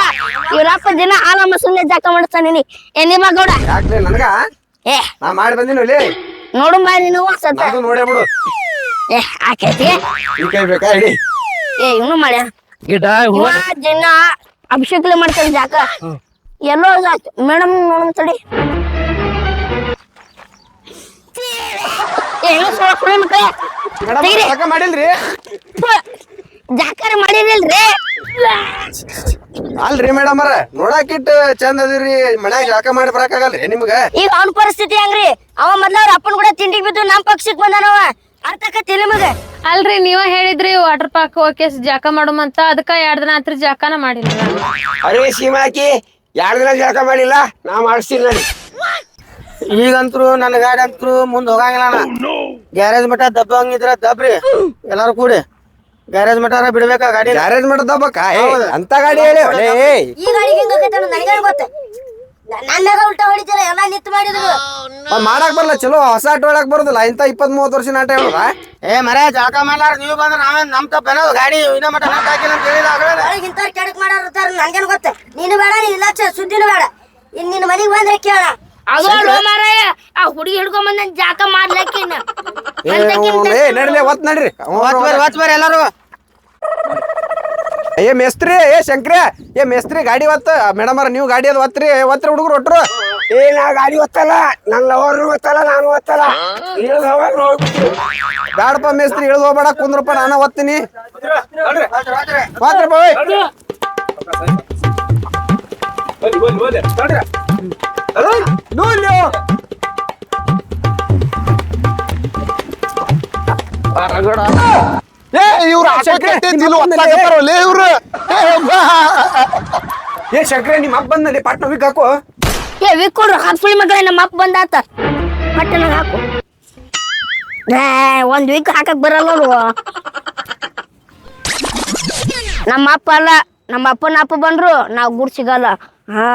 S1: ಇವ್ರಪ್ಪ ದಿನ ಹಾಲ ಮಸೂಲೆ ಜಾಕ ಮಾಡಿಸ್ತಾನಿ. ಏ ನಿಮ್ಮ ಗೌಡ
S2: ಯಾಕ್ಲೆ ನನ್ಗ
S1: ಏ
S2: ನಾ ಮಾಡಿ ಬಂದಿನ ಇಲ್ಲಿ
S1: ನೋಡು ಬಾ ನೀನು ಸತ್ತ.
S2: ನೋಡೇ ಬಿಡು.
S1: ಏ ಆಕೈತಿ
S2: ಈ ಕೈ ಬೇಕಾ ಹಿಡಿ.
S1: ಏ ಇವನು ಮಾಡ್ಯಾನ. ಇವ ದಿನ ಅಭಿಷೇಕಲೆ ಮಾಡ್ತಾನೆ ಜಾಕ. ಎಲ್ಲೋ ಮೇಡಮ್ ನೋಡಮ್ ತಡಿ.
S2: ಮಾಡಿಲ್ರಿ
S1: ಜಾಕಾರ ಮಾಡಿರಲ್ರಿ.
S2: ಅಲ್ರಿ ಮೇಡಮ್ ಅವ್ರ ನೋಡಾಕಿಟ್ ಚಂದ ಅದಿರಿ ಮನ್ಯಾಗ ಜಳಕ ಮಾಡಿ ಬರಾಕಾಗಲ್ರಿ ನಿಮ್ಗ
S1: ಈಗ ಅವ್ನ ಪರಿಸ್ಥಿತಿ ಹೆಂಗ್ರಿ ಅವ ಮೊದ್ಲ ಅವ್ರ ಅಪ್ಪನ ಕೂಡ ತಿಂಡಿಗೆ ಬಿದ್ದು ನಮ್ ಪಕ್ಷಕ್ ಬಂದಾನವ ಅರ್ಥ ಆಕತಿ ನಿಮಗ
S4: ಅಲ್ರಿ ನೀವ ಹೇಳಿದ್ರಿ ವಾಟರ್ ಪಾರ್ಕ್ ಹೋಗಿ ಜಾಕ ಮಾಡುಮಂತ ಅದಕ್ಕ 2 ದಿನ ಆತ್ರಿ ಜಾಕನ ಮಾಡಿಲ್ಲ
S3: ಅರೇ ಸೀಮಾಕಿ 2 ದಿನ ಜಳಕ ಮಾಡಿಲ್ಲ ನಾ ಮಾಡಿಸ್ತೀನಿ ನೋಡಿ.
S6: ಈಗಂತ್ರು ನನ್ನ ಗಾಡಿ ಅಂತೂ ಮುಂದ್ ಹೋಗಂಗಿಲ್ಲ ಗ್ಯಾರೇಜ್ ಮಠ ದಬ್ಬ ಹಂಗಿದ್ರ ದಬ್ರಿ ಎಲ್ಲಾರು ಕೂಡಿ ಗ್ಯಾರೇಜ್ ಮಠ ಬಿಡ್ಬೇಕಾ ಗಾಡಿ
S2: ಗ್ಯಾರೇಜ್ ಮಾಡದಬ್ಬಕ್ಕ ಅಂತ ಗಾಡಿ ಹೇಳಿ
S1: ಈ ಗಾಡಿಗೆ ಹೆಂಗ್ ಹೋಗೈತೆ ಅನ್ನೋದು ನನಗೆ ಗೊತ್ತ ನನ್ನ ಉಲ್ಟಾ ಹೊಡಿತೀರ ಎಲ್ಲ ನಿತ್ತು ಮಾಡಿದ್ರು
S2: ಮಾಡಕ್ ಬರಲ್ಲ ಚಲೋ ಹೊಸ ಆಟ ಒಳಗ್ ಬರುದಿಲ್ಲ ಇಂತ 20-30 ವರ್ಷ ನಾಟ ಹೇಳುದ
S6: ಏ ಮರ ಜಳಕ ಮಾಡ್ಲಾರ ನೀವು ಬಂದ್ರ ನಾವೇನ್ ನಮ್ ತಪ್ಪೇನೋ ಗಾಡಿ ಇನ್ನ ಮಠ ನಮ್ ಹಾಕಿಲ್ಲ ಅಂತ ಹೇಳಿದ
S1: ಇಂತ ಕೆಡಕ್ ಮಾಡೋರ್ತಾರ ನಂಗೇನ್ ಗೊತ್ತ ನೀನು ಬೇಡ ನೀನ್ ಇಲ್ಲ ಸುದ್ದಿನೂ ಬೇಡ ಇನ್ ನಿನ್ನ ಮನೆಗ್ ಬಂದ್ರೆ ಕೇಳ ಅದು ಮಾರಾಯ ಆ ಹುಡುಗಿ ಹಿಡ್ಕೊಂಡ್ ಬಂದ ಜಾಕ ಮಾಡ್ಲಕ್ಕೆ
S2: ನಡಿಲೆ ಒತ್ ನಡ್ರಿ
S6: ಒತ್ ಬರ್ರಿ ಎಲ್ಲಾರು
S2: ಏ ಮೇಸ್ತ್ರಿ ಏ ಶಂಕ್ರ ಏ ಮೇಸ್ತ್ರಿ ಗಾಡಿ ಒತ್ತ ಮೇಡಮ್ ಅವ್ರ ನೀವು ಗಾಡಿ ಅದ್ ಒತ್ರಿ ಹುಡುಗರು ಒಟ್ರು
S3: ಏ ನಾ ಗಾಡಿ ಒತ್ತಲ್ಲ ನನ್ನ ಲವರ್ನು ಒತ್ತಲ್ಲ ನಾನು ಒತ್ತಲ್ಲ ಇಳಿದು ಹೋಗಾಕ ಹೋಗ್ಬಿಟ್ಟು
S2: ಬ್ಯಾಡಪ್ಪ ಮೇಸ್ತ್ರಿ ಇಳಿದು ಹೋಗ್ಬೇಡ ಕುಂದ್ರಪ್ಪ ನಾನು ಒತ್ತೀನಿ ಒತ್ರಿ ಬಾಯ್
S7: ಇವ್ರು ಇವ್ರು
S2: ಏ ಶಂಕ್ರ ನಿಮ್ಮ ಅಪ್ಪ ಬಂದಲ್ಲಿ ಪಟ್ನ ವಿಕ್ ಹಾಕು
S1: ಏ ವಿಕ್ಕೊಡ್ರು ಹಾಕ್ಫುಳಿ ಮಗಳ ನಮ್ಮ ಅಪ್ಪ ಬಂದಾತ ಪಟ್ಟಣ ಹಾಕು ಒಂದ್ ವೀಕ್ ಹಾಕಕ್ ಬರಲ್ಲ ನಮ್ಮ ಅಪ್ಪ ಅಲ್ಲ ನಮ್ಮ ಅಪ್ಪನ ಅಪ್ಪ ಬಂದ್ರು ನಾವ್ ಗುಡ್ ಸಿಗಲ್ಲ ಹಾ